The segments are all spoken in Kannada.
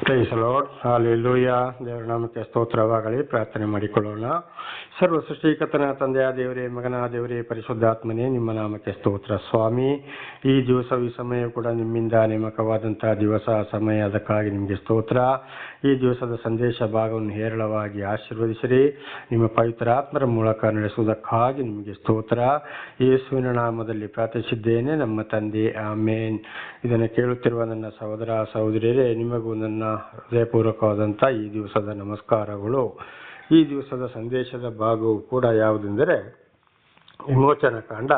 Price lord, hallelujah. ದೇವರ ನಾಮಕ್ಕೆ ಸ್ತೋತ್ರವಾಗಲಿ. ಪ್ರಾರ್ಥನೆ ಮಾಡಿಕೊಳ್ಳೋಣ. ಸರ್ವ ಸೃಷ್ಟಿಕರ್ತನ ತಂದೆಯ ದೇವರೇ, ಮಗನ ದೇವರೇ, ಪರಿಶುದ್ಧಾತ್ಮನೇ, ನಿಮ್ಮ ನಾಮಕ್ಕೆ ಸ್ತೋತ್ರ ಸ್ವಾಮಿ. ಈ ದಿವಸ ಈ ಸಮಯ ಕೂಡ ನಿಮ್ಮಿಂದ ನೇಮಕವಾದಂತಹ ದಿವಸ ಸಮಯ, ಅದಕ್ಕಾಗಿ ನಿಮಗೆ ಸ್ತೋತ್ರ. ಈ ದಿವಸದ ಸಂದೇಶ ಭಾಗವನ್ನು ಹೇರಳವಾಗಿ ಆಶೀರ್ವದಿಸಿರಿ. ನಿಮ್ಮ ಪವಿತ್ರಾತ್ಮರ ಮೂಲಕ ನಡೆಸುವುದಕ್ಕಾಗಿ ನಿಮಗೆ ಸ್ತೋತ್ರ. ಯೇಸುವಿನ ನಾಮದಲ್ಲಿ ಪ್ರಾರ್ಥಿಸಿದ್ದೇನೆ ನಮ್ಮ ತಂದೆ, ಆಮೇನ್. ಇದನ್ನು ಕೇಳುತ್ತಿರುವ ನನ್ನ ಸಹೋದರ ಸಹೋದರಿಯರೇ, ನಿಮಗೂ ನನ್ನ ಹೃದಯಪೂರ್ವಕವಾದಂಥ ಈ ದಿವಸದ ನಮಸ್ಕಾರಗಳು. ಈ ದಿವಸದ ಸಂದೇಶದ ಭಾಗವು ಕೂಡ ಯಾವುದೆಂದರೆ ವಿಮೋಚನ ಕಾಂಡ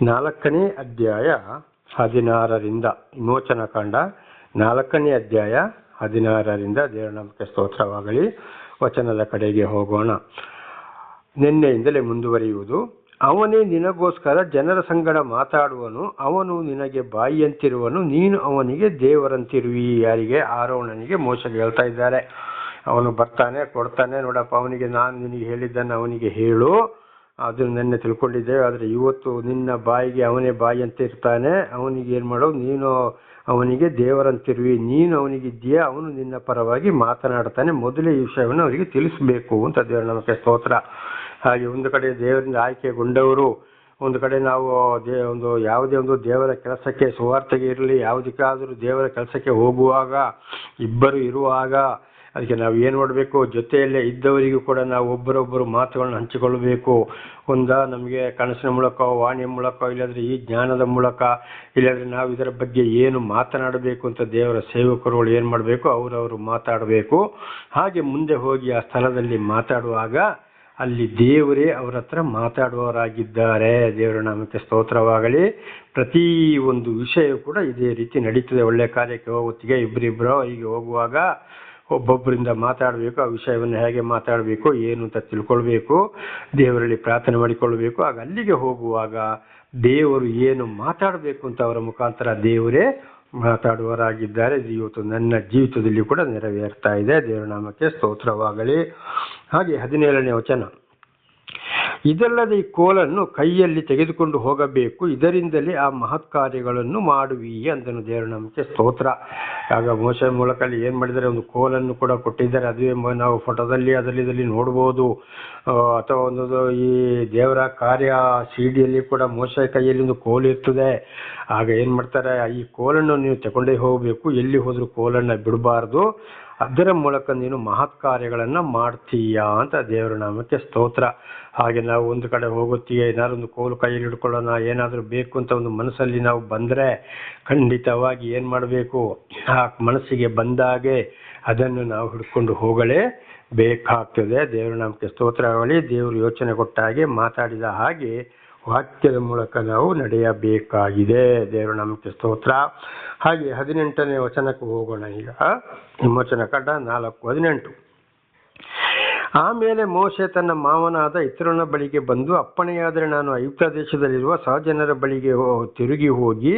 4ನೇ ಅಧ್ಯಾಯ 16ರಿಂದ. ವಿಮೋಚನ ಕಾಂಡ 4ನೇ ಅಧ್ಯಾಯ 16ರಿಂದ. ದೇವರ ನಾಮಕ್ಕೆ ಸ್ತೋತ್ರವಾಗಲಿ. ವಚನದ ಕಡೆಗೆ ಹೋಗೋಣ. ನಿನ್ನೆಯಿಂದಲೇ ಮುಂದುವರಿಯುವುದು. ಅವನೇ ನಿನಗೋಸ್ಕರ ಜನರ ಸಂಗಡ ಮಾತಾಡುವನು, ಅವನು ನಿನಗೆ ಬಾಯಿಯಂತಿರುವನು, ನೀನು ಅವನಿಗೆ ದೇವರಂತಿರುವಿ. ಯಾರಿಗೆ? ಆರೋನನಿಗೆ ಮೋಶೆಗೆ ಹೇಳ್ತಾ ಇದ್ದಾರೆ. ಅವನು ಬರ್ತಾನೆ, ಕೊಡ್ತಾನೆ, ನೋಡಪ್ಪ ಅವನಿಗೆ ನಾನು ನಿನಗೆ ಹೇಳಿದ್ದನ್ನು ಅವನಿಗೆ ಹೇಳು, ಅದನ್ನು ನೆನ್ನೆ ತಿಳ್ಕೊಂಡಿದ್ದೇವೆ. ಆದರೆ ಇವತ್ತು ನಿನ್ನ ಬಾಯಿಗೆ ಅವನೇ ಬಾಯಿ ಅಂತ ಇರ್ತಾನೆ. ಅವನಿಗೆ ಏನು ಮಾಡೋ, ನೀನು ಅವನಿಗೆ ದೇವರಂತಿರುವಿ, ನೀನು ಅವನಿಗಿದ್ದೀಯಾ, ಅವನು ನಿನ್ನ ಪರವಾಗಿ ಮಾತನಾಡ್ತಾನೆ. ಮೊದಲೇ ಈ ವಿಷಯವನ್ನು ಅವರಿಗೆ ತಿಳಿಸಬೇಕು ಅಂತ ದೇವರ ನಮಗೆ ಸ್ತೋತ್ರ. ಹಾಗೆ ಒಂದು ಕಡೆ ದೇವರಿಂದ ಆಯ್ಕೆಗೊಂಡವರು, ಒಂದು ಕಡೆ ನಾವು ಯಾವುದೇ ಒಂದು ದೇವರ ಕೆಲಸಕ್ಕೆ, ಸುವಾರ್ತೆಗೆ ಇರಲಿ, ಯಾವುದಕ್ಕಾದರೂ ದೇವರ ಕೆಲಸಕ್ಕೆ ಹೋಗುವಾಗ, ಇಬ್ಬರು ಇರುವಾಗ ಅದಕ್ಕೆ ನಾವು ಏನು ಮಾಡಬೇಕು? ಜೊತೆಯಲ್ಲೇ ಇದ್ದವರಿಗೂ ಕೂಡ ನಾವು ಒಬ್ಬರೊಬ್ಬರು ಮಾತುಗಳನ್ನು ಹಂಚಿಕೊಳ್ಳಬೇಕು. ನಮಗೆ ಕನಸಿನ ಮೂಲಕ, ವಾಣಿಯ ಮೂಲಕ, ಇಲ್ಲಾಂದರೆ ಈ ಜ್ಞಾನದ ಮೂಲಕ, ಇಲ್ಲಾಂದರೆ ನಾವು ಇದರ ಬಗ್ಗೆ ಏನು ಮಾತನಾಡಬೇಕು ಅಂತ ದೇವರ ಸೇವಕರುಗಳು ಏನು ಮಾಡಬೇಕು? ಅವರವರು ಮಾತಾಡಬೇಕು. ಹಾಗೆ ಮುಂದೆ ಹೋಗಿ ಆ ಸ್ಥಳದಲ್ಲಿ ಮಾತಾಡುವಾಗ ಅಲ್ಲಿ ದೇವರೇ ಅವರ ಹತ್ರ ಮಾತಾಡುವವರಾಗಿದ್ದಾರೆ. ದೇವರ ನಾಮಕ್ಕೆ ಸ್ತೋತ್ರವಾಗಲಿ. ಪ್ರತಿ ಒಂದು ವಿಷಯ ಕೂಡ ಇದೇ ರೀತಿ ನಡೀತದೆ. ಒಳ್ಳೆ ಕಾರ್ಯಕ್ಕೆ ಹೋಗುತ್ತಿಗೆ ಇಬ್ಬರಿಬ್ಬರು ಹೀಗೆ ಹೋಗುವಾಗ ಒಬ್ಬೊಬ್ಬರಿಂದ ಮಾತಾಡಬೇಕು. ಆ ವಿಷಯವನ್ನು ಹೇಗೆ ಮಾತಾಡಬೇಕು, ಏನು ಅಂತ ತಿಳ್ಕೊಳ್ಬೇಕು, ದೇವರಲ್ಲಿ ಪ್ರಾರ್ಥನೆ ಮಾಡಿಕೊಳ್ಬೇಕು. ಆಗ ಅಲ್ಲಿಗೆ ಹೋಗುವಾಗ ದೇವರು ಏನು ಮಾತಾಡಬೇಕು ಅಂತ ಅವರ ಮುಖಾಂತರ ದೇವರೇ ಮಾತಾಡುವವರಾಗಿದ್ದಾರೆ. ಇವತ್ತು ನನ್ನ ಜೀವಿತದಲ್ಲಿ ಕೂಡ ನೆರವೇರ್ತಾ ಇದೆ. ದೇವರ ನಾಮಕ್ಕೆ ಸ್ತೋತ್ರವಾಗಲಿ. ಹಾಗೆ 17ನೇ ವಚನ. ಇದಲ್ಲದೆ ಈ ಕೋಲನ್ನು ಕೈಯಲ್ಲಿ ತೆಗೆದುಕೊಂಡು ಹೋಗಬೇಕು, ಇದರಿಂದಲೇ ಆ ಮಹತ್ ಕಾರ್ಯಗಳನ್ನು ಮಾಡುವಿ ಅಂದನು. ದೇವರ ನಾಮಕ್ಕೆ ಸ್ತೋತ್ರ. ಆಗ ಮೋಶೆ ಮೂಲಕ ಏನು ಮಾಡಿದ್ದಾರೆ? ಒಂದು ಕೋಲನ್ನು ಕೂಡ ಕೊಟ್ಟಿದ್ದಾರೆ. ಅದುವೇ ನಾವು ಫೋಟೋದಲ್ಲಿ ಅದರಲ್ಲಿ ನೋಡ್ಬೋದು. ಅಥವಾ ಒಂದು ಈ ದೇವರ ಕಾರ್ಯ ಸಿಡಿಯಲ್ಲಿ ಕೂಡ ಮೋಶೆ ಕೈಯಲ್ಲಿ ಒಂದು ಕೋಲು ಇರ್ತದೆ. ಆಗ ಏನು ಮಾಡ್ತಾರೆ? ಈ ಕೋಲನ್ನು ನೀವು ತಗೊಂಡೇ ಹೋಗಬೇಕು, ಎಲ್ಲಿ ಹೋದರೂ ಕೋಲನ್ನು ಬಿಡಬಾರ್ದು, ಅದರ ಮೂಲಕ ನೀನು ಮಹತ್ ಕಾರ್ಯಗಳನ್ನು ಮಾಡ್ತೀಯಾ ಅಂತ ದೇವರ ನಾಮಕ್ಕೆ ಸ್ತೋತ್ರ. ಹಾಗೆ ನಾವು ಒಂದು ಕಡೆ ಹೋಗುತ್ತೀಯ, ಏನಾದ್ರು ಒಂದು ಕೋಲು ಕೈಯಲ್ಲಿ ಹಿಡ್ಕೊಳ್ಳೋಣ, ಏನಾದರೂ ಬೇಕು ಅಂತ ಒಂದು ಮನಸ್ಸಲ್ಲಿ ನಾವು ಬಂದರೆ ಖಂಡಿತವಾಗಿ ಏನು ಮಾಡಬೇಕು? ಆ ಮನಸ್ಸಿಗೆ ಬಂದಾಗೆ ಅದನ್ನು ನಾವು ಹಿಡ್ಕೊಂಡು ಹೋಗಲೇ ಬೇಕಾಗ್ತದೆ. ದೇವರ ನಾಮಕ್ಕೆ ಸ್ತೋತ್ರವಾಗಲಿ. ದೇವರು ಯೋಚನೆ ಕೊಟ್ಟ ಹಾಗೆ, ಮಾತಾಡಿದ ಹಾಗೆ ವಾಕ್ಯದ ಮೂಲಕ ನಾವು ನಡೆಯಬೇಕಾಗಿದೆ. ದೇವರ ನಾಮಕ್ಕೆ ಸ್ತೋತ್ರ. ಹಾಗೆ 18ನೇ ವಚನಕ್ಕೆ ಹೋಗೋಣ. ಈಗ ವಿಮೋಚನ ಕಾಂಡ 4:18. ಆಮೇಲೆ ಮೋಶೆ ತನ್ನ ಮಾವನಾದ ಇತ್ರೋನ ಬಳಿಗೆ ಬಂದು, ಅಪ್ಪಣೆಯಾದರೆ ನಾನು ಐಗುಪ್ತ ದೇಶದಲ್ಲಿರುವ ಸಹಜನರ ಬಳಿಗೆ ತಿರುಗಿ ಹೋಗಿ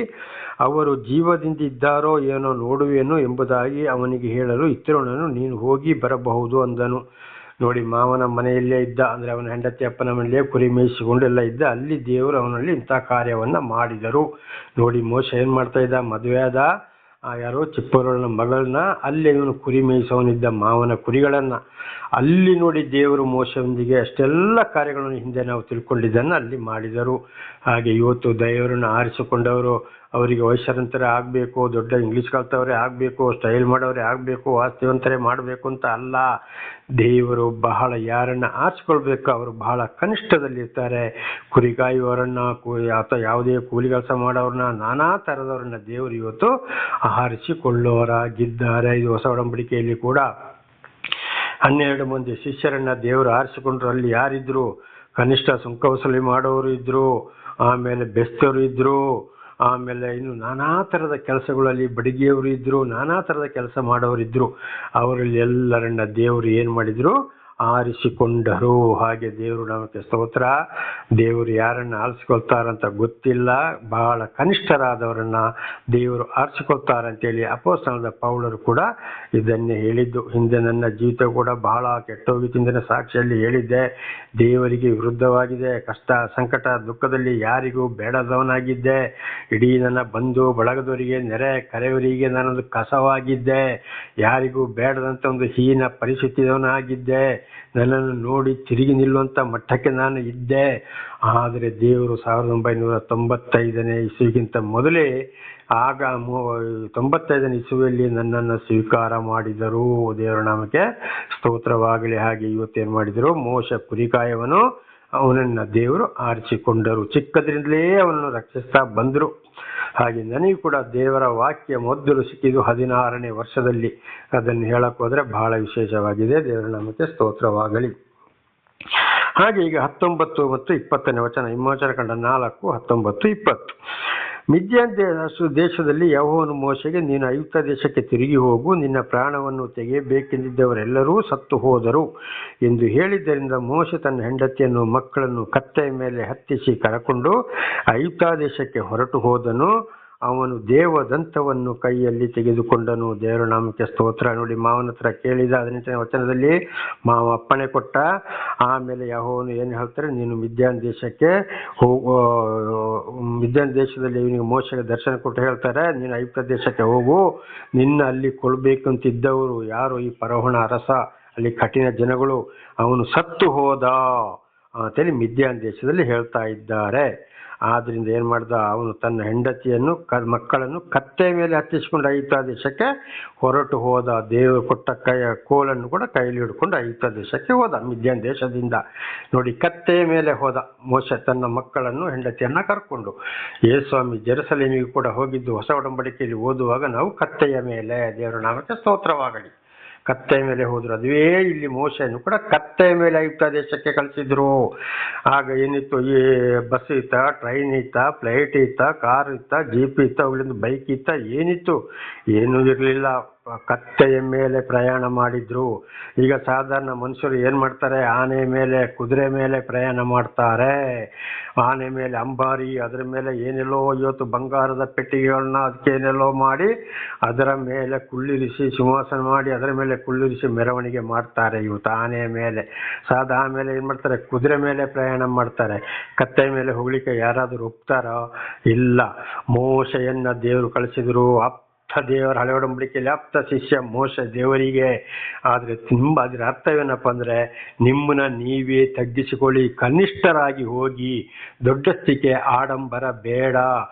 ಅವರು ಜೀವದಿಂದಿದ್ದಾರೋ ಏನೋ ನೋಡುವೆನು ಎಂಬುದಾಗಿ ಅವನಿಗೆ ಹೇಳಲು ಇತ್ರೋನನು, ನೀನು ಹೋಗಿ ಬರಬಹುದು ಅಂದನು. ನೋಡಿ, ಮಾವನ ಮನೆಯಲ್ಲೇ ಇದ್ದ, ಅಂದರೆ ಅವನ ಹೆಂಡತಿ ಅಪ್ಪನ ಮನೆಯಲ್ಲೇ ಕುರಿ ಮೇಯಿಸಿಕೊಂಡೆಲ್ಲ ಇದ್ದ. ಅಲ್ಲಿ ದೇವರು ಅವನಲ್ಲಿ ಇಂಥ ಕಾರ್ಯವನ್ನು ಮಾಡಿದರು. ನೋಡಿ, ಮೋಶೆ ಏನು ಮಾಡ್ತಾ ಇದ್ದ? ಮದುವೆ ಆದ ಯಾರೋ ಚಿಪ್ಪೋರನ ಮಗಳನ್ನ, ಅಲ್ಲಿ ಇವನು ಕುರಿ ಮೇಯಿಸೋನಿದ್ದ ಮಾವನ ಕುರಿಗಳನ್ನು. ಅಲ್ಲಿ ನೋಡಿ ದೇವರು ಮೋಶೆಯೊಂದಿಗೆ ಅಷ್ಟೆಲ್ಲ ಕಾರ್ಯಗಳನ್ನು ಹಿಂದೆ ನಾವು ತಿಳ್ಕೊಂಡಿದ್ದನ್ನು ಅಲ್ಲಿ ಮಾಡಿದರು. ಹಾಗೆ ಇವತ್ತು ದೇವರನ್ನು ಆರಿಸಿಕೊಂಡವರು, ಅವರಿಗೆ ವೈಶ್ಯರಂತರೇ ಆಗಬೇಕು, ದೊಡ್ಡ ಇಂಗ್ಲೀಷ್ ಕಲ್ತವರೇ ಆಗಬೇಕು, ಸ್ಟೈಲ್ ಮಾಡೋರೇ ಆಗಬೇಕು, ವಾಸ್ತವಂತರೇ ಮಾಡಬೇಕು ಅಂತ ಅಲ್ಲ. ದೇವರು ಬಹಳ ಯಾರನ್ನು ಆರಿಸ್ಕೊಳ್ಬೇಕು, ಅವರು ಬಹಳ ಕನಿಷ್ಠದಲ್ಲಿರ್ತಾರೆ. ಕುರಿ ಕಾಯುವವರನ್ನ, ಅಥವಾ ಯಾವುದೇ ಕೂಲಿ ಕೆಲಸ ಮಾಡೋರನ್ನ, ನಾನಾ ಥರದವರನ್ನ ದೇವರು ಇವತ್ತು ಆರಿಸಿಕೊಳ್ಳುವವರಾಗಿದ್ದಾರೆ. ಇದು ಹೊಸ ಒಡಂಬಡಿಕೆಯಲ್ಲಿ ಕೂಡ 12 ಮಂದಿ ಶಿಷ್ಯರನ್ನ ದೇವರು ಆರಿಸಿಕೊಂಡ್ರು. ಅಲ್ಲಿ ಯಾರಿದ್ರು? ಕನಿಷ್ಠ ಸುಂಕ ವಸೂಲಿ ಮಾಡೋರು ಇದ್ರು, ಆಮೇಲೆ ಬೆಸ್ತರು ಇದ್ರು, ಆಮೇಲೆ ಇನ್ನು ನಾನಾ ಥರದ ಕೆಲಸಗಳಲ್ಲಿ ಬಡಿಗೆಯವರು ಇದ್ರು, ನಾನಾ ಥರದ ಕೆಲಸ ಮಾಡೋರಿದ್ರು. ಅವರಲ್ಲಿ ಎಲ್ಲರನ್ನ ದೇವರು ಏನು ಮಾಡಿದ್ರು? ಆರಿಸಿಕೊಂಡರು. ಹಾಗೆ ದೇವರು ನಮಗೆ ಸ್ತೋತ್ರ. ದೇವರು ಯಾರನ್ನು ಆರಿಸಿಕೊಳ್ತಾರಂತ ಗೊತ್ತಿಲ್ಲ, ಬಹಳ ಕನಿಷ್ಠರಾದವರನ್ನ ದೇವರು ಆರಿಸಿಕೊಳ್ತಾರಂತೇಳಿ ಅಪೊಸ್ತಲನಾದ ಪೌಲರು ಕೂಡ ಇದನ್ನೇ ಹೇಳಿದ್ದು. ಹಿಂದೆ ನನ್ನ ಜೀವಿತ ಕೂಡ ಬಹಳ ಕೆಟ್ಟೋಗಿತ್ತು. ಹಿಂದಿನ ಸಾಕ್ಷಿಯಲ್ಲಿ ಹೇಳಿದ್ದೆ, ದೇವರಿಗೆ ವಿರುದ್ಧವಾಗಿದೆ, ಕಷ್ಟ ಸಂಕಟ ದುಃಖದಲ್ಲಿ ಯಾರಿಗೂ ಬೇಡದವನಾಗಿದ್ದೆ. ಇಡೀ ನನ್ನ ಬಂಧು ಬಳಗದವರಿಗೆ ನೆರೆ ಕರೆಯವರಿಗೆ ನಾನೊಂದು ಕಸವಾಗಿದ್ದೆ, ಯಾರಿಗೂ ಬೇಡದಂತ ಒಂದು ಹೀನ ಪರಿಸ್ಥಿತಿಯವನಾಗಿದ್ದೆ. ನನ್ನನ್ನು ನೋಡಿ ತಿರುಗಿ ನಿಲ್ಲುವಂಥ ಮಟ್ಟಕ್ಕೆ ನಾನು ಇದ್ದೆ. ಆದರೆ ದೇವರು 1995ನೇ ಇಸುವಿಗಿಂತ ಮೊದಲೇ ಆಗ 95ನೇ ಇಸುವಿಯಲ್ಲಿ ನನ್ನನ್ನು ಸ್ವೀಕಾರ ಮಾಡಿದರು. ದೇವರ ನಾಮಕ್ಕೆ ಸ್ತೋತ್ರವಾಗಲಿ. ಹಾಗೆ ಇವತ್ತೇನು ಮಾಡಿದರು, ಮೋಶ ಕುರಿಕಾಯವನು ಅವನನ್ನು ದೇವರು ಆರಿಸಿಕೊಂಡರು. ಚಿಕ್ಕದ್ರಿಂದಲೇ ಅವನನ್ನು ರಕ್ಷಿಸ್ತಾ ಬಂದರು. ಹಾಗೆ ನನಗೂ ಕೂಡ ದೇವರ ವಾಕ್ಯ ಮೊದಲು ಸಿಕ್ಕಿದ್ದು 16ನೇ ವರ್ಷದಲ್ಲಿ. ಅದನ್ನು ಹೇಳಕ್ಕೆ ಹೋದರೆ ಬಹಳ ವಿಶೇಷವಾಗಿದೆ. ದೇವರ ನಾಮಕ್ಕೆ ಸ್ತೋತ್ರವಾಗಲಿ. ಹಾಗೆ ಈಗ 19 ಮತ್ತು 20ನೇ ವಚನ, ವಿಮೋಚನ ಕಂಡ 4, 19, 20. ಮಿದ್ಯಾನ್ ದೇಶದಲ್ಲಿ ಯೆಹೋವನು ಮೋಶೆಗೆ, ನೀನು ಐಗುಪ್ತ ದೇಶಕ್ಕೆ ತಿರುಗಿ ಹೋಗು, ನಿನ್ನ ಪ್ರಾಣವನ್ನು ತೆಗೆಯಬೇಕೆಂದಿದ್ದವರೆಲ್ಲರೂ ಸತ್ತು ಹೋದರು ಎಂದು ಹೇಳಿದ್ದರಿಂದ ಮೋಶೆ ತನ್ನ ಹೆಂಡತಿಯನ್ನು ಮಕ್ಕಳನ್ನು ಕತ್ತೆಯ ಮೇಲೆ ಹತ್ತಿಸಿ ಕರಕೊಂಡು ಐಗುಪ್ತ ದೇಶಕ್ಕೆ ಹೊರಟು ಹೋದನು. ಅವನು ದೇವದಂತವನ್ನು ಕೈಯಲ್ಲಿ ತೆಗೆದುಕೊಂಡನು. ದೇವರ ನಾಮಕ್ಕೆ ಸ್ತೋತ್ರ. ನೋಡಿ, ಮಾವನ ಹತ್ರ ಕೇಳಿದ 18ನೇ ವಚನದಲ್ಲಿ ಮಾವ ಅಪ್ಪಣೆ ಕೊಟ್ಟ. ಆಮೇಲೆ ಯೆಹೋವನು ಏನು ಹೇಳ್ತಾರೆ, ನೀನು ಮಿದ್ಯಾನ್ ದೇಶಕ್ಕೆ ಹೋಗು. ಮಿದ್ಯಾನ್ ದೇಶದಲ್ಲಿ ಇವನಿಗೆ ಮೋಶೆಗೆ ದರ್ಶನ ಕೊಟ್ಟು ಹೇಳ್ತಾರೆ, ನೀನು ಐಗುಪ್ತ ದೇಶಕ್ಕೆ ಹೋಗು, ನಿನ್ನ ಅಲ್ಲಿ ಕೊಳ್ಬೇಕು ಅಂತಿದ್ದವರು ಯಾರು, ಈ ಫರೋಹನ ಅರಸ, ಅಲ್ಲಿ ಕಠಿಣ ಜನಗಳು, ಅವನು ಸತ್ತು ಹೋದ ಅಂತೇಳಿ ಮಿದ್ಯಾನ್ ದೇಶದಲ್ಲಿ ಹೇಳ್ತಾ ಇದ್ದಾರೆ. ಆದ್ರಿಂದ ಏನು ಮಾಡ್ದ, ಅವನು ತನ್ನ ಹೆಂಡತಿಯನ್ನು ಮಕ್ಕಳನ್ನು ಕತ್ತೆ ಮೇಲೆ ಹತ್ತಿಸಿಕೊಂಡು ಐಗುಪ್ತ ದೇಶಕ್ಕೆ ಹೊರಟು ಹೋದ. ದೇವರು ಕೊಟ್ಟ ಕೋಲನ್ನು ಕೂಡ ಕೈಯಲ್ಲಿ ಹಿಡ್ಕೊಂಡು ಐಗುಪ್ತ ದೇಶಕ್ಕೆ ಹೋದ ಮಿದ್ಯಾನ್ ದೇಶದಿಂದ. ನೋಡಿ, ಕತ್ತೆಯ ಮೇಲೆ ಹೋದ ಮೋಶೆ ತನ್ನ ಮಕ್ಕಳನ್ನು ಹೆಂಡತಿಯನ್ನ ಕರ್ಕೊಂಡು. ಯೇಸುಸ್ವಾಮಿ ಜೆರುಸಲೇಮಿಗೆ ಕೂಡ ಹೋಗಿದ್ದು ಹೊಸ ಒಡಂಬಡಿಕೆಯಲ್ಲಿ ಓದುವಾಗ ನಾವು ಕತ್ತೆಯ ಮೇಲೆ, ದೇವರ ನಾಮಕ್ಕೆ ಸ್ತೋತ್ರವಾಗಲಿ, ಕತ್ತೆಯ ಮೇಲೆ ಹೋದ್ರು. ಅದುವೇ ಇಲ್ಲಿ ಮೋಶೆಯನ್ನು ಕೂಡ ಕತ್ತೆಯ ಮೇಲೆ ಐಗುಪ್ತ ದೇಶಕ್ಕೆ ಕಳಿಸಿದ್ರು. ಆಗ ಏನಿತ್ತು, ಈ ಬಸ್ ಇತ್ತ, ಟ್ರೈನ್ ಇತ್ತ, ಫ್ಲೈಟ್ ಇತ್ತ, ಕಾರ್ ಇತ್ತ, ಜೀಪ್ ಇತ್ತ, ಅವುಗಳಿಂದ ಬೈಕ್ ಇತ್ತ, ಏನಿತ್ತು, ಏನೂ ಇರಲಿಲ್ಲ. ಕತ್ತೆಯ ಮೇಲೆ ಪ್ರಯಾಣ ಮಾಡಿದ್ರು. ಈಗ ಸಾಧಾರಣ ಮನುಷ್ಯರು ಏನು ಮಾಡ್ತಾರೆ, ಆನೆ ಮೇಲೆ, ಕುದುರೆ ಮೇಲೆ ಪ್ರಯಾಣ ಮಾಡ್ತಾರೆ. ಆನೆ ಮೇಲೆ ಅಂಬಾರಿ, ಅದರ ಮೇಲೆ ಏನೆಲ್ಲೋ ಇವತ್ತು ಬಂಗಾರದ ಪೆಟ್ಟಿಗೆಗಳನ್ನ ಅದಕ್ಕೇನೆಲ್ಲೋ ಮಾಡಿ ಅದರ ಮೇಲೆ ಕುಳ್ಳಿರಿಸಿ ಸಿಂಹಾಸನ ಮಾಡಿ ಅದರ ಮೇಲೆ ಕುಳ್ಳಿರಿಸಿ ಮೆರವಣಿಗೆ ಮಾಡ್ತಾರೆ ಇವತ್ತು ಆನೆಯ ಮೇಲೆ. ಆಮೇಲೆ ಏನು ಮಾಡ್ತಾರೆ, ಕುದುರೆ ಮೇಲೆ ಪ್ರಯಾಣ ಮಾಡ್ತಾರೆ. ಕತ್ತೆಯ ಮೇಲೆ ಹೋಗ್ಲಿಕ್ಕೆ ಯಾರಾದರೂ ಒಪ್ತಾರೋ? ಇಲ್ಲ. ಮೋಶೆಯನ್ನ ದೇವರು ಕಳಿಸಿದ್ರು. ದೇವರ ಹಳೆ ಒಡಂಬಡಿಕೆಯಲ್ಲಿ ಆಪ್ತ ಶಿಷ್ಯ ಮೋಶೆ ದೇವರಿಗೆ. ಆದರೆ ಅದರ ಅರ್ಥವೇನಪ್ಪ ಅಂದರೆ, ನಿಮ್ಮನ್ನ ನೀವೇ ತಗ್ಗಿಸಿಕೊಳ್ಳಿ, ಕನಿಷ್ಠರಾಗಿ ಹೋಗಿ, ದೊಡ್ಡಸ್ತಿಕೆ ಆಡಂಬರ ಬೇಡ,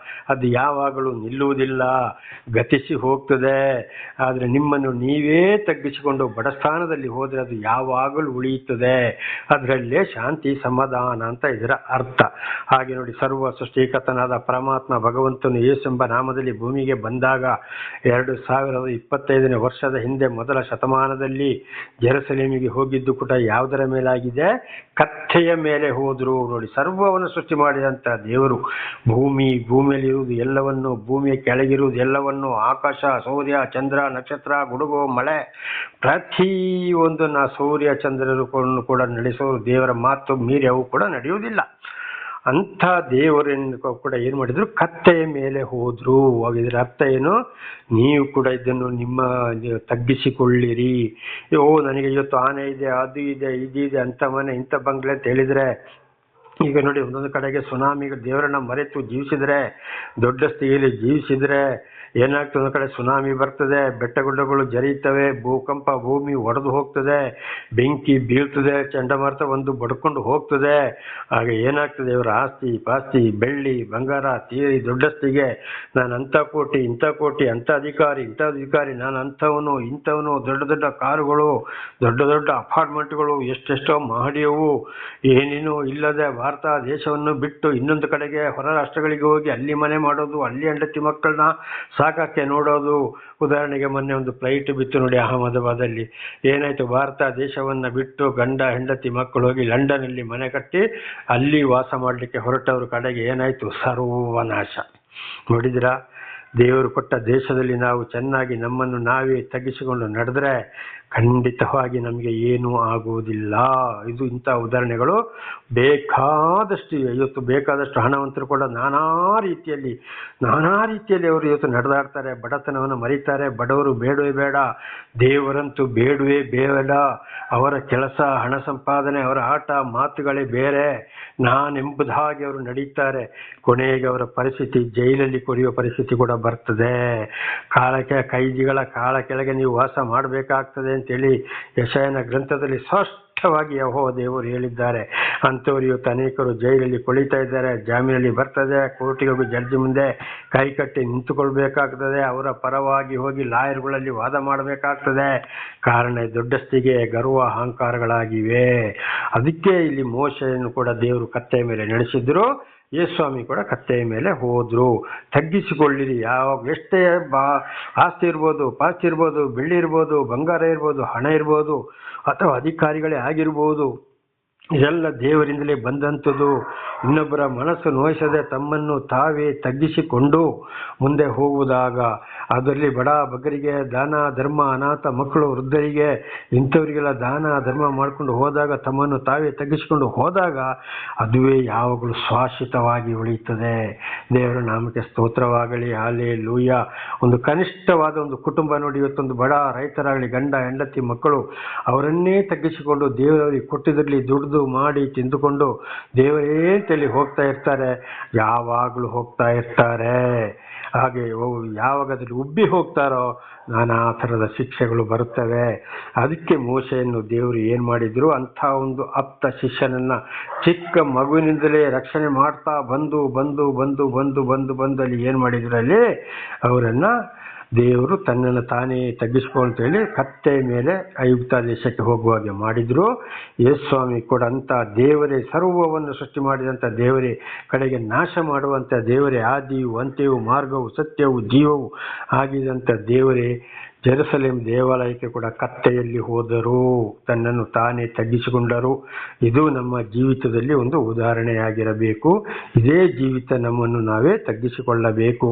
ಅದು ಯಾವಾಗಲೂ ನಿಲ್ಲುವುದಿಲ್ಲ, ಗತಿಸಿ ಹೋಗ್ತದೆ. ಆದರೆ ನಿಮ್ಮನ್ನು ನೀವೇ ತಗ್ಗಿಸಿಕೊಂಡು ಬಡಸ್ಥಾನದಲ್ಲಿ ಹೋದರೆ ಅದು ಯಾವಾಗಲೂ ಉಳಿಯುತ್ತದೆ, ಅದರಲ್ಲೇ ಶಾಂತಿ ಸಮಾಧಾನ ಅಂತ ಇದರ ಅರ್ಥ. ಹಾಗೆ ನೋಡಿ, ಸರ್ವ ಸೃಷ್ಟಿಕರ್ತನಾದ ಪರಮಾತ್ಮ ಭಗವಂತನು ಯೇಸೆಂಬ ನಾಮದಲ್ಲಿ ಭೂಮಿಗೆ ಬಂದಾಗ 2025ನೇ ವರ್ಷದ ಹಿಂದೆ ಮೊದಲ ಶತಮಾನದಲ್ಲಿ ಜೆರುಸಲೇಮಿಗೆ ಹೋಗಿದ್ದು ಕೂಡ ಯಾವುದರ ಮೇಲಾಗಿದೆ, ಕತ್ತೆಯ ಮೇಲೆ ಹೋದ್ರು. ನೋಡಿ, ಸರ್ವವನ್ನು ಸೃಷ್ಟಿ ಮಾಡಿದಂಥ ದೇವರು ಭೂಮಿಯಲ್ಲಿರುವುದು ಎಲ್ಲವನ್ನು, ಭೂಮಿಯ ಕೆಳಗಿರುವುದು ಎಲ್ಲವನ್ನು, ಆಕಾಶ, ಸೂರ್ಯ, ಚಂದ್ರ, ನಕ್ಷತ್ರ, ಗುಡುಗು, ಮಳೆ, ಪ್ರತಿಯೊಂದನ್ನು ಸೂರ್ಯ ಚಂದ್ರರು ಕೂಡ ನಡೆಸೋರು. ದೇವರ ಮಾತು ಮೀರಿ ಅವು ಕೂಡ ನಡೆಯುವುದಿಲ್ಲ. ಅಂಥ ದೇವರನ್ನು ಕೂಡ ಏನು ಮಾಡಿದ್ರು, ಕತ್ತೆಯ ಮೇಲೆ ಹೋದ್ರು. ಇದರ ಅರ್ಥ ಏನು, ನೀವು ಕೂಡ ಇದನ್ನು ನಿಮ್ಮ ತಗ್ಗಿಸಿಕೊಳ್ಳಿರಿ. ನನಗೆ ಇವತ್ತು ಆನೆ ಇದೆ, ಅದು ಇದೆ, ಇದಿದೆ, ಅಂಥ ಮನೆ, ಇಂಥ ಬಂಗ್ಲೆ ಅಂತ ಹೇಳಿದರೆ, ಈಗ ನೋಡಿ ಒಂದೊಂದು ಕಡೆಗೆ ಸುನಾಮಿಗೆ ದೇವರನ್ನ ಮರೆತು ಜೀವಿಸಿದರೆ, ದೊಡ್ಡ ಸ್ಥಿತಿಯಲ್ಲಿ ಜೀವಿಸಿದರೆ ಏನಾಗ್ತದೆ, ಒಂದು ಕಡೆ ಸುನಾಮಿ ಬರ್ತದೆ, ಬೆಟ್ಟಗುಡ್ಡಗಳು ಜರಿಯುತ್ತವೆ, ಭೂಕಂಪ, ಭೂಮಿ ಒಡೆದು ಹೋಗ್ತದೆ, ಬೆಂಕಿ ಬೀಳ್ತದೆ, ಚಂಡಮಾರುತ ಒಂದು ಬಡ್ಕೊಂಡು ಹೋಗ್ತದೆ. ಆಗ ಏನಾಗ್ತದೆ, ಇವರ ಆಸ್ತಿ ಪಾಸ್ತಿ, ಬೆಳ್ಳಿ ಬಂಗಾರ ತೀರಿ ದೊಡ್ಡಸ್ತಿಗೆ, ನಾನು ಅಂಥ ಕೋಟಿ, ಇಂಥ ಕೋಟಿ, ಅಂಥ ಅಧಿಕಾರಿ, ಇಂಥ ಅಧಿಕಾರಿ, ನಾನು ಅಂಥವನು ಇಂಥವನು, ದೊಡ್ಡ ದೊಡ್ಡ ಕಾರುಗಳು, ದೊಡ್ಡ ದೊಡ್ಡ ಅಪಾರ್ಟ್ಮೆಂಟ್ಗಳು, ಎಷ್ಟೆಷ್ಟೋ ಮಹಡಿಯವು, ಏನೇನೂ ಇಲ್ಲದೆ ಭಾರತ ದೇಶವನ್ನು ಬಿಟ್ಟು ಇನ್ನೊಂದು ಕಡೆಗೆ ಹೊರ ರಾಷ್ಟ್ರಗಳಿಗೆ ಹೋಗಿ ಅಲ್ಲಿ ಮನೆ ಮಾಡೋದು, ಅಲ್ಲಿ ಹೆಂಡತಿ ಮಕ್ಕಳನ್ನ ಸಾಕಕ್ಕೆ ನೋಡೋದು. ಉದಾಹರಣೆಗೆ ಮೊನ್ನೆ ಒಂದು ಫ್ಲೈಟ್ ಬಿತ್ತು ನೋಡಿ ಅಹಮದಾಬಾದಲ್ಲಿ. ಏನಾಯ್ತು, ಭಾರತ ದೇಶವನ್ನು ಬಿಟ್ಟು ಗಂಡ ಹೆಂಡತಿ ಮಕ್ಕಳು ಹೋಗಿ ಲಂಡನ್ನಲ್ಲಿ ಮನೆ ಕಟ್ಟಿ ಅಲ್ಲಿ ವಾಸ ಮಾಡಲಿಕ್ಕೆ ಹೊರಟವ್ರ ಕಡೆಗೆ ಏನಾಯ್ತು, ಸರ್ವನಾಶ. ನೋಡಿದಿರಾ, ದೇವರು ಕೊಟ್ಟ ದೇಶದಲ್ಲಿ ನಾವು ಚೆನ್ನಾಗಿ ನಮ್ಮನ್ನು ನಾವೇ ತಗ್ಗಿಸಿಕೊಂಡು ನಡೆದ್ರೆ ಖಂಡಿತವಾಗಿ ನಮಗೆ ಏನೂ ಆಗುವುದಿಲ್ಲ. ಇದು ಇಂಥ ಉದಾಹರಣೆಗಳು ಬೇಕಾದಷ್ಟು ಇವತ್ತು ಬೇಕಾದಷ್ಟು ಹಣವಂತರು ಕೂಡ ನಾನಾ ರೀತಿಯಲ್ಲಿ ಅವರು ಇವತ್ತು ನಡೆದಾಡ್ತಾರೆ. ಬಡತನವನ್ನು ಮರೀತಾರೆ. ಬಡವರು ಬೇಡವೇ ಬೇಡ, ದೇವರಂತೂ ಬೇಡವೇ ಬೇಡ. ಅವರ ಕೆಲಸ, ಹಣ ಸಂಪಾದನೆ, ಅವರ ಆಟ ಮಾತುಗಳೇ ಬೇರೆ. ನಾನೆಂಬುದಾಗಿ ಅವರು ನಡೀತಾರೆ. ಕೊನೆಗೆ ಅವರ ಪರಿಸ್ಥಿತಿ ಜೈಲಲ್ಲಿ ಕೊಡಿಯುವ ಪರಿಸ್ಥಿತಿ ಕೂಡ ಬರ್ತದೆ. ಕೈದಿಗಳ ಕಾಲ ಕೆಳಗೆ ನೀವು ವಾಸ ಮಾಡಬೇಕಾಗ್ತದೆ ಅಂತೇಳಿ ಯೆಶಾಯನ ಗ್ರಂಥದಲ್ಲಿ ಸ್ಪಷ್ಟವಾಗಿ ಯೆಹೋವ ದೇವರು ಹೇಳಿದ್ದಾರೆ. ಅಂಥವ್ರು ಇವತ್ತು ಅನೇಕರು ಜೈಲಲ್ಲಿ ಕೊಳಿತಾ ಇದ್ದಾರೆ. ಜಾಮೀನಲ್ಲಿ ಬರ್ತದೆ. ಕೋರ್ಟಿಗೆ ಹೋಗಿ ಜಡ್ಜಿ ಮುಂದೆ ಕೈ ಕಟ್ಟಿ ನಿಂತುಕೊಳ್ಬೇಕಾಗ್ತದೆ. ಅವರ ಪರವಾಗಿ ಹೋಗಿ ಲಾಯರ್ಗಳಲ್ಲಿ ವಾದ ಮಾಡಬೇಕಾಗ್ತದೆ. ಕಾರಣ ದೊಡ್ಡಸ್ತಿಗೆ ಗರ್ವ ಅಹಂಕಾರಗಳಾಗಿವೆ. ಅದಕ್ಕೆ ಇಲ್ಲಿ ಮೋಶೆಯನ್ನು ಕೂಡ ದೇವರು ಕತ್ತೆಯ ಮೇಲೆ ನಡೆಸಿದ್ರು. ಯೇಸುಸ್ವಾಮಿ ಕೂಡ ಕತ್ತೆಯ ಮೇಲೆ ಹೋದ್ರು. ತಗ್ಗಿಸಿಕೊಳ್ಳಿರಿ. ಎಷ್ಟೇ ಆಸ್ತಿ ಇರ್ಬೋದು, ಪಾಸ್ತಿ ಇರ್ಬೋದು, ಬೆಳ್ಳಿ ಇರ್ಬೋದು, ಬಂಗಾರ ಇರ್ಬೋದು, ಹಣ ಇರ್ಬೋದು, ಅಥವಾ ಅಧಿಕಾರಿಗಳೇ ಆಗಿರ್ಬೋದು, ಇದೆಲ್ಲ ದೇವರಿಂದಲೇ ಬಂದಂಥದ್ದು. ಇನ್ನೊಬ್ಬರ ಮನಸ್ಸು ನೋಯಿಸದೆ ತಮ್ಮನ್ನು ತಾವೇ ತಗ್ಗಿಸಿಕೊಂಡು ಮುಂದೆ ಹೋಗುವುದಾಗ, ಅದರಲ್ಲಿ ಬಡ ಬಗ್ಗರಿಗೆ ದಾನ ಧರ್ಮ, ಅನಾಥ ಮಕ್ಕಳು, ವೃದ್ಧರಿಗೆ, ಇಂಥವರಿಗೆಲ್ಲ ದಾನ ಧರ್ಮ ಮಾಡಿಕೊಂಡು ಹೋದಾಗ, ತಮ್ಮನ್ನು ತಾವೇ ತಗ್ಗಿಸಿಕೊಂಡು ಹೋದಾಗ ಅದುವೇ ಯಾವಾಗಲೂ ಶಾಶ್ವತವಾಗಿ ಉಳಿಯುತ್ತದೆ. ದೇವರ ನಾಮಕ್ಕೆ ಸ್ತೋತ್ರವಾಗಲಿ. ಹಲ್ಲೆಲೂಯಾ. ಒಂದು ಕನಿಷ್ಠವಾದ ಒಂದು ಕುಟುಂಬ ನೋಡಿ, ಇವತ್ತೊಂದು ಬಡ ರೈತರಾಗಲಿ, ಗಂಡ ಹೆಂಡತಿ ಮಕ್ಕಳು ಅವರನ್ನೇ ತಗ್ಗಿಸಿಕೊಂಡು ದೇವರಿಗೆ ಕೊಟ್ಟಿದ್ರಲ್ಲಿ ದುಡಿದು ಮಾಡಿ ತಿಂದುಕೊಂಡು ದೇವರೇ ಅಂತೇಳಿ ಹೋಗ್ತಾ ಇರ್ತಾರೆ. ಯಾವಾಗಲೂ ಹೋಗ್ತಾ ಇರ್ತಾರೆ. ಹಾಗೆ ಯಾವಾಗ ಅದರಲ್ಲಿ ಉಬ್ಬಿ ಹೋಗ್ತಾರೋ ನಾನಾ ಥರದ ಶಿಕ್ಷೆಗಳು ಬರುತ್ತವೆ. ಅದಕ್ಕೆ ಮೋಶೆಯನ್ನು ದೇವರು ಏನು ಮಾಡಿದ್ರು, ಅಂಥ ಒಂದು ಆಪ್ತ ಶಿಷ್ಯನನ್ನು ಚಿಕ್ಕ ಮಗುವಿನಿಂದಲೇ ರಕ್ಷಣೆ ಮಾಡ್ತಾ ಬಂದು ಬಂದು ಬಂದು ಬಂದು ಬಂದು ಬಂದು ಅಲ್ಲಿ ಏನು ಮಾಡಿದ್ರು, ಅಲ್ಲಿ ಅವರನ್ನು ದೇವರು ತನ್ನನ್ನು ತಾನೇ ತಗ್ಗಿಸ್ಕೊಂತೇಳಿ ಕತ್ತೆ ಮೇಲೆ ಐಗುಪ್ತ ದೇಶಕ್ಕೆ ಹೋಗುವಾಗೆ ಮಾಡಿದ್ರು. ಯೇಸುಸ್ವಾಮಿ ಕೂಡ ಅಂಥ ದೇವರೇ, ಸರ್ವವನ್ನು ಸೃಷ್ಟಿ ಮಾಡಿದಂಥ ದೇವರೇ, ಕಡೆಗೆ ನಾಶ ಮಾಡುವಂಥ ದೇವರೇ, ಆದಿಯು ಅಂತ್ಯವೂ ಮಾರ್ಗವು ಸತ್ಯವೂ ಜೀವವು ಆಗಿದಂಥ ದೇವರೇ ಜೆರುಸಲೇಮ್ ದೇವಾಲಯಕ್ಕೆ ಕೂಡ ಕತ್ತೆಯಲ್ಲಿ ಹೋದರು, ತನ್ನನ್ನು ತಾನೇ ತಗ್ಗಿಸಿಕೊಂಡರು. ಇದು ನಮ್ಮ ಜೀವಿತದಲ್ಲಿ ಒಂದು ಉದಾಹರಣೆಯಾಗಿರಬೇಕು. ಇದೇ ಜೀವಿತ ನಮ್ಮನ್ನು ನಾವೇ ತಗ್ಗಿಸಿಕೊಳ್ಳಬೇಕು.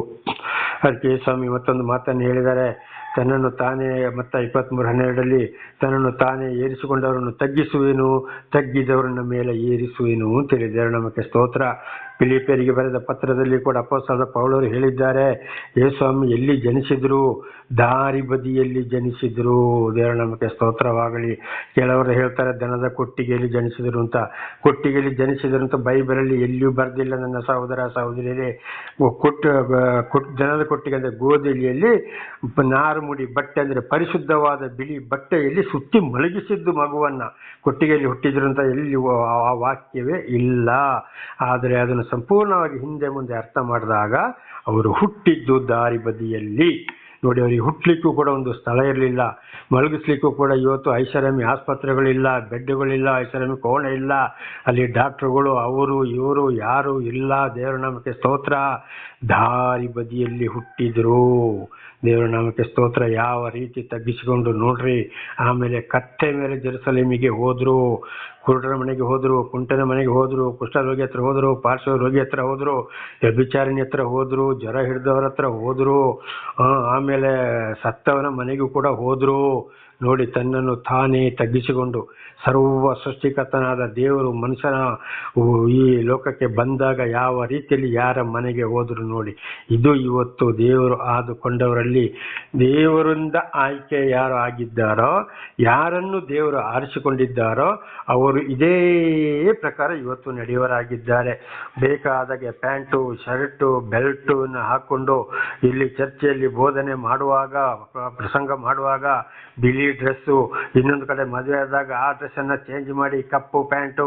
ಅದಕ್ಕೆ ಸ್ವಾಮಿ ಮತ್ತೊಂದು ಮಾತನ್ನು ಹೇಳಿದ್ದಾರೆ, ತನ್ನನ್ನು ತಾನೇ ಮತ್ತ 23:12 ತನ್ನನ್ನು ತಾನೇ ಏರಿಸಿಕೊಂಡವರನ್ನು ತಗ್ಗಿಸುವೆನು, ತಗ್ಗಿದವರನ್ನ ಮೇಲೆ ಏರಿಸುವೆನು ಅಂತ ಹೇಳಿದ್ದಾರೆ. ನಮಗೆ ಸ್ತೋತ್ರ. ಫಿಲಿಪಿಯರಿಗೆ ಬರೆದ ಪತ್ರದಲ್ಲಿ ಕೂಡ ಅಪೊಸ್ತಲರಾದ ಪೌಲರು ಹೇಳಿದ್ದಾರೆ, ಯೇಸುಸ್ವಾಮಿ ಎಲ್ಲಿ ಜನಿಸಿದ್ರು, ದಾರಿ ಬದಿಯಲ್ಲಿ ಜನಿಸಿದ್ರು. ದೇವರ ನಮಗೆ ಸ್ತೋತ್ರವಾಗಲಿ. ಕೆಲವರು ಹೇಳ್ತಾರೆ ದನದ ಕೊಟ್ಟಿಗೆಯಲ್ಲಿ ಜನಿಸಿದ್ರು ಅಂತ. ಕೊಟ್ಟಿಗೆಯಲ್ಲಿ ಜನಿಸಿದ್ರು ಅಂತ ಬೈಬಲಲ್ಲಿ ಎಲ್ಲಿಯೂ ಬರೆದಿಲ್ಲ ನನ್ನ ಸಹೋದರ ಸಹೋದರಿಯರೇ. ದನದ ಕೊಟ್ಟಿಗೆ ಅಂದರೆ ಗೋಧಿಯಲ್ಲಿ ನಾರು ಮುಡಿ ಬಟ್ಟೆ ಅಂದರೆ ಪರಿಶುದ್ಧವಾದ ಬಿಳಿ ಬಟ್ಟೆಯಲ್ಲಿ ಸುತ್ತಿ ಮಲಗಿಸಿದ್ದು ಮಗುವನ್ನ. ಕೊಟ್ಟಿಗೆಯಲ್ಲಿ ಹುಟ್ಟಿದ್ರು ಅಂತ ಎಲ್ಲಿ ಆ ವಾಕ್ಯವೇ ಇಲ್ಲ. ಆದರೆ ಅದನ್ನು ಸಂಪೂರ್ಣವಾಗಿ ಹಿಂದೆ ಮುಂದೆ ಅರ್ಥ ಮಾಡಿದಾಗ ಅವರು ಹುಟ್ಟಿದ್ದು ದಾರಿ ಬದಿಯಲ್ಲಿ. ನೋಡಿ, ಅವರಿಗೆ ಹುಟ್ಟಲಿಕ್ಕೂ ಕೂಡ ಒಂದು ಸ್ಥಳ ಇರಲಿಲ್ಲ, ಮಲಗಿಸ್ಲಿಕ್ಕೂ ಕೂಡ ಇವತ್ತು ಐಷಾರಾಮಿ ಆಸ್ಪತ್ರೆಗಳಿಲ್ಲ, ಬೆಡ್ಗಳಿಲ್ಲ, ಐಷಾರಾಮಿ ಕೋಣೆ ಇಲ್ಲ, ಅಲ್ಲಿ ಡಾಕ್ಟ್ರುಗಳು ಅವರು ಇವರು ಯಾರು ಇಲ್ಲ. ದೇವರ ನಾಮಕ್ಕೆ ಸ್ತೋತ್ರ. ದಾರಿ ಬದಿಯಲ್ಲಿ ಹುಟ್ಟಿದ್ರು. ದೇವರ ನಾಮಕ್ಕೆ ಸ್ತೋತ್ರ. ಯಾವ ರೀತಿ ತಗ್ಗಿಸಿಕೊಂಡು ನೋಡ್ರಿ. ಆಮೇಲೆ ಕತ್ತೆ ಮೇಲೆ ಜೆರುಸಲೇಮಿಗೆ ಹೋದ್ರು, ಕುರುಡರ ಮನೆಗೆ ಹೋದ್ರು, ಕುಂಟನ ಮನೆಗೆ ಹೋದ್ರು, ಕುಷ್ಠರೋಗಿ ಹತ್ರ ಹೋದ್ರು, ಪಾರ್ಶ್ವ ರೋಗಿ ಹತ್ರ ಹೋದ್ರು, ವ್ಯಭಿಚಾರಿಣಿ ಹತ್ರ ಹೋದ್ರು, ಜ್ವರ ಹಿಡಿದವರ ಹತ್ರ ಹೋದ್ರು, ಆಮೇಲೆ ಸತ್ತವನ ಮನೆಗೂ ಕೂಡ ಹೋದ್ರು. ನೋಡಿ, ತನ್ನನ್ನು ತಾನೇ ತಗ್ಗಿಸಿಕೊಂಡು ಸರ್ವ ಸೃಷ್ಟಿಕರ್ತನಾದ ದೇವರು ಮನುಷ್ಯನ ಈ ಲೋಕಕ್ಕೆ ಬಂದಾಗ ಯಾವ ರೀತಿಯಲ್ಲಿ ಯಾರ ಮನೆಗೆ ಹೋದ್ರು ನೋಡಿ. ಇದು ಇವತ್ತು ದೇವರು ಆದುಕೊಂಡವರಲ್ಲಿ ದೇವರಿಂದ ಆಯ್ಕೆ ಯಾರು ಆಗಿದ್ದಾರೋ, ಯಾರನ್ನು ದೇವರು ಆರಿಸಿಕೊಂಡಿದ್ದಾರೋ ಅವರು ಇದೇ ಪ್ರಕಾರ ಇವತ್ತು ನಡೆಯುವರಾಗಿದ್ದಾರೆ. ಬೇಕಾದಾಗೆ ಪ್ಯಾಂಟು, ಶರ್ಟು, ಬೆಲ್ಟನ್ನು ಹಾಕ್ಕೊಂಡು ಇಲ್ಲಿ ಚರ್ಚೆಯಲ್ಲಿ ಬೋಧನೆ ಮಾಡುವಾಗ, ಪ್ರಸಂಗ ಮಾಡುವಾಗ ಬಿಳಿ ಡ್ರೆಸ್ಸು, ಇನ್ನೊಂದು ಕಡೆ ಮದುವೆ ಆದಾಗ ಆ ಡ್ರೆಸ್ಸನ್ನು ಚೇಂಜ್ ಮಾಡಿ ಕಪ್ಪು ಪ್ಯಾಂಟು,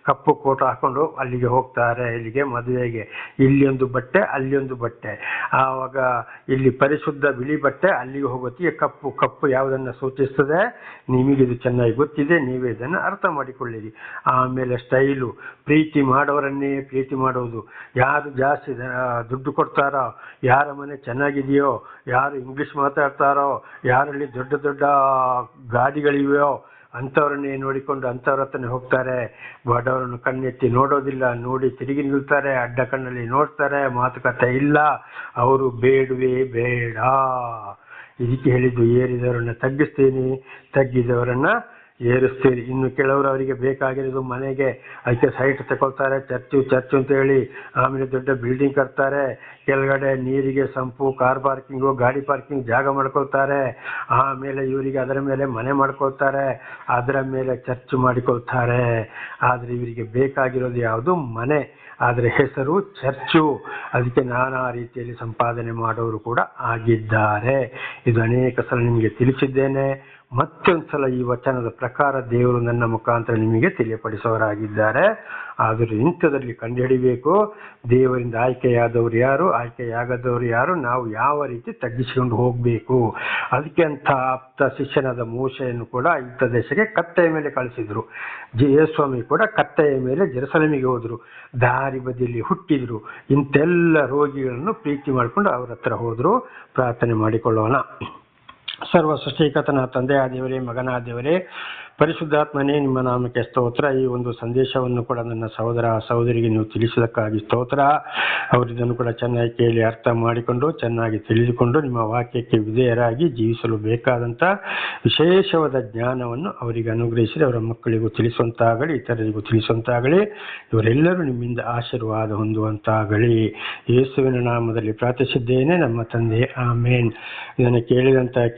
ಕಪ್ಪು ಕೋಟ್ ಹಾಕೊಂಡು ಅಲ್ಲಿಗೆ ಹೋಗ್ತಾರೆ, ಇಲ್ಲಿಗೆ ಮದುವೆಗೆ. ಇಲ್ಲಿ ಒಂದು ಬಟ್ಟೆ, ಅಲ್ಲಿ ಒಂದು ಬಟ್ಟೆ. ಆವಾಗ ಇಲ್ಲಿ ಪರಿಶುದ್ಧ ಬಿಳಿ ಬಟ್ಟೆ, ಅಲ್ಲಿಗೆ ಹೋಗುತ್ತೆ ಕಪ್ಪು. ಕಪ್ಪು ಯಾವುದನ್ನು ಸೂಚಿಸ್ತದೆ ನಿಮಗಿದು ಚೆನ್ನಾಗಿ ಗೊತ್ತಿದೆ, ನೀವೇ ಇದನ್ನು ಅರ್ಥ ಮಾಡಿಕೊಳ್ಳಿರಿ. ಆಮೇಲೆ ಸ್ಟೈಲು, ಪ್ರೀತಿ ಮಾಡೋರನ್ನೇ ಪ್ರೀತಿ ಮಾಡೋದು. ಯಾರು ಜಾಸ್ತಿ ದುಡ್ಡು ಕೊಡ್ತಾರೋ, ಯಾರ ಮನೆ ಚೆನ್ನಾಗಿದೆಯೋ, ಯಾರು ಇಂಗ್ಲೀಷ್ ಮಾತಾಡ್ತಾರೋ, ಯಾರಲ್ಲಿ ದೊಡ್ಡ ದೊಡ್ಡ ಗಾಡಿಗಳಿವೆಯೋ ಅಂಥವ್ರನ್ನೇ ನೋಡಿಕೊಂಡು ಅಂಥವ್ರ ಹತ್ರನೇ ಹೋಗ್ತಾರೆ. ಬಡವರನ್ನು ಕಣ್ಣೆತ್ತಿ ನೋಡೋದಿಲ್ಲ, ನೋಡಿ ತಿರುಗಿ ನಿಲ್ತಾರೆ, ಅಡ್ಡ ಕಣ್ಣಲ್ಲಿ ನೋಡ್ತಾರೆ, ಮಾತುಕತೆ ಇಲ್ಲ. ಅವರು ಬೇಡವೇ ಬೇಡ. ಇದಕ್ಕೆ ಹೇಳಿದ್ದು, ಏರಿದವರನ್ನ ತಗ್ಗಿಸ್ತೀನಿ, ತಗ್ಗಿದವರನ್ನ ಏರಿಸ್ತೀರಿ. ಇನ್ನು ಕೆಲವರು ಅವರಿಗೆ ಬೇಕಾಗಿರೋದು ಮನೆಗೆ, ಅದಕ್ಕೆ ಸೈಟ್ ತಗೊಳ್ತಾರೆ, ಚರ್ಚು ಅಂತ ಹೇಳಿ, ಆಮೇಲೆ ದೊಡ್ಡ ಬಿಲ್ಡಿಂಗ್ ಕಟ್ತಾರೆ, ಕೆಳಗಡೆ ನೀರಿಗೆ ಸಂಪು, ಕಾರ್ ಪಾರ್ಕಿಂಗು, ಗಾಡಿ ಪಾರ್ಕಿಂಗ್ ಜಾಗ ಮಾಡ್ಕೊಳ್ತಾರೆ, ಆಮೇಲೆ ಇವರಿಗೆ ಅದರ ಮೇಲೆ ಮನೆ ಮಾಡ್ಕೊಳ್ತಾರೆ, ಅದರ ಮೇಲೆ ಚರ್ಚ್ ಮಾಡಿಕೊಳ್ತಾರೆ. ಆದರೆ ಇವರಿಗೆ ಬೇಕಾಗಿರೋದು ಯಾವುದು? ಮನೆ. ಆದರೆ ಹೆಸರು ಚರ್ಚು. ಅದಕ್ಕೆ ನಾನಾ ರೀತಿಯಲ್ಲಿ ಸಂಪಾದನೆ ಮಾಡೋರು ಕೂಡ ಆಗಿದ್ದಾರೆ. ಇದು ಅನೇಕ ಸಲ ನಿಮಗೆ ತಿಳಿಸಿದ್ದೇನೆ. ಮತ್ತೊಂದು ಸಲ ಈ ವಚನದ ಪ್ರಕಾರ ದೇವರು ನನ್ನ ಮುಖಾಂತರ ನಿಮಗೆ ತಿಳಿಯಪಡಿಸೋರಾಗಿದ್ದಾರೆ. ಆದರೆ ಇಂಥದ್ರಲ್ಲಿ ಕಂಡುಹಿಡಿಬೇಕು, ದೇವರಿಂದ ಆಯ್ಕೆಯಾದವರು ಯಾರು, ಆಯ್ಕೆಯಾಗದವರು ಯಾರು, ನಾವು ಯಾವ ರೀತಿ ತಗ್ಗಿಸಿಕೊಂಡು ಹೋಗಬೇಕು. ಅದಕ್ಕೆ ಅಂತ ಆಪ್ತ ಶಿಷ್ಯನಾದ ಮೋಶೆಯನ್ನು ಕೂಡ ಇಂಥ ದೇಶಕ್ಕೆ ಕತ್ತೆಯ ಮೇಲೆ ಕಳಿಸಿದ್ರು. ಯೇಸುಸ್ವಾಮಿ ಕೂಡ ಕತ್ತೆಯ ಮೇಲೆ ಜೆರುಸಲೇಮಿಗೆ ಹೋದರು, ದಾರಿ ಬದಿಯಲ್ಲಿ ಹುಟ್ಟಿದ್ರು. ಇಂತೆಲ್ಲ ರೋಗಿಗಳನ್ನು ಪ್ರೀತಿ ಮಾಡಿಕೊಂಡು ಅವ್ರ ಹತ್ರ ಹೋದ್ರು. ಪ್ರಾರ್ಥನೆ ಮಾಡಿಕೊಳ್ಳೋಣ. ಸರ್ವ ಸೃಷ್ಟಿಕರ್ತನ ತಂದೆಯ ದೇವರೇ, ಮಗನ ದೇವರೇ, ಪರಿಶುದ್ಧಾತ್ಮನೇ, ನಿಮ್ಮ ನಾಮಕ್ಕೆ ಸ್ತೋತ್ರ. ಈ ಒಂದು ಸಂದೇಶವನ್ನು ಕೂಡ ನನ್ನ ಸಹೋದರ ಸಹೋದರಿಗೆ ನೀವು ತಿಳಿಸಿದ್ದಕ್ಕಾಗಿ ಸ್ತೋತ್ರ. ಅವರು ಇದನ್ನು ಕೂಡ ಚೆನ್ನಾಗಿ ಕೇಳಿ ಅರ್ಥ ಮಾಡಿಕೊಂಡು ಚೆನ್ನಾಗಿ ತಿಳಿದುಕೊಂಡು ನಿಮ್ಮ ವಾಕ್ಯಕ್ಕೆ ವಿಧೇಯರಾಗಿ ಜೀವಿಸಲು ಬೇಕಾದಂಥ ವಿಶೇಷವಾದ ಜ್ಞಾನವನ್ನು ಅವರಿಗೆ ಅನುಗ್ರಹಿಸಿ ಅವರ ಮಕ್ಕಳಿಗೂ ತಿಳಿಸುವಂತಾಗಲಿ, ಇತರರಿಗೂ ತಿಳಿಸುವಂತಾಗಲಿ. ಇವರೆಲ್ಲರೂ ನಿಮ್ಮಿಂದ ಆಶೀರ್ವಾದ ಹೊಂದುವಂತಾಗಲಿ. ಯೇಸುವಿನ ನಾಮದಲ್ಲಿ ಪ್ರಾರ್ಥಿಸಿದ್ದೇನೆ ನಮ್ಮ ತಂದೆ, ಆಮೇನ್. ಇದನ್ನು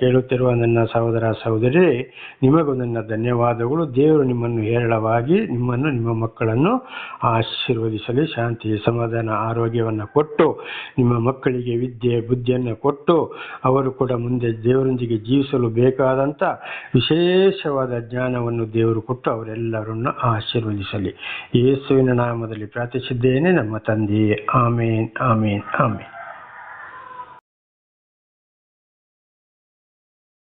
ಕೇಳುತ್ತಿರುವ ನನ್ನ ಸಹೋದರ ಸಹೋದರಿ, ನಿಮಗೂ ನನ್ನ ಧನ್ಯವಾದಗಳು. ದೇವರು ನಿಮ್ಮನ್ನು ಹೇರಳವಾಗಿ, ನಿಮ್ಮನ್ನು, ನಿಮ್ಮ ಮಕ್ಕಳನ್ನು ಆಶೀರ್ವದಿಸಲಿ. ಶಾಂತಿ, ಸಮಾಧಾನ, ಆರೋಗ್ಯವನ್ನು ಕೊಟ್ಟು, ನಿಮ್ಮ ಮಕ್ಕಳಿಗೆ ವಿದ್ಯೆ ಬುದ್ಧಿಯನ್ನು ಕೊಟ್ಟು, ಅವರು ಕೂಡ ಮುಂದೆ ದೇವರೊಂದಿಗೆ ಜೀವಿಸಲು ಬೇಕಾದಂಥ ವಿಶೇಷವಾದ ಜ್ಞಾನವನ್ನು ದೇವರು ಕೊಟ್ಟು ಅವರೆಲ್ಲರನ್ನು ಆಶೀರ್ವದಿಸಲಿ. ಯೇಸುವಿನ ನಾಮದಲ್ಲಿ ಪ್ರಾರ್ಥಿಸಿದ್ದೇನೆ ನಮ್ಮ ತಂದೆಯೇ, ಆಮೇನ್, ಆಮೇನ್, ಆಮೇನ್.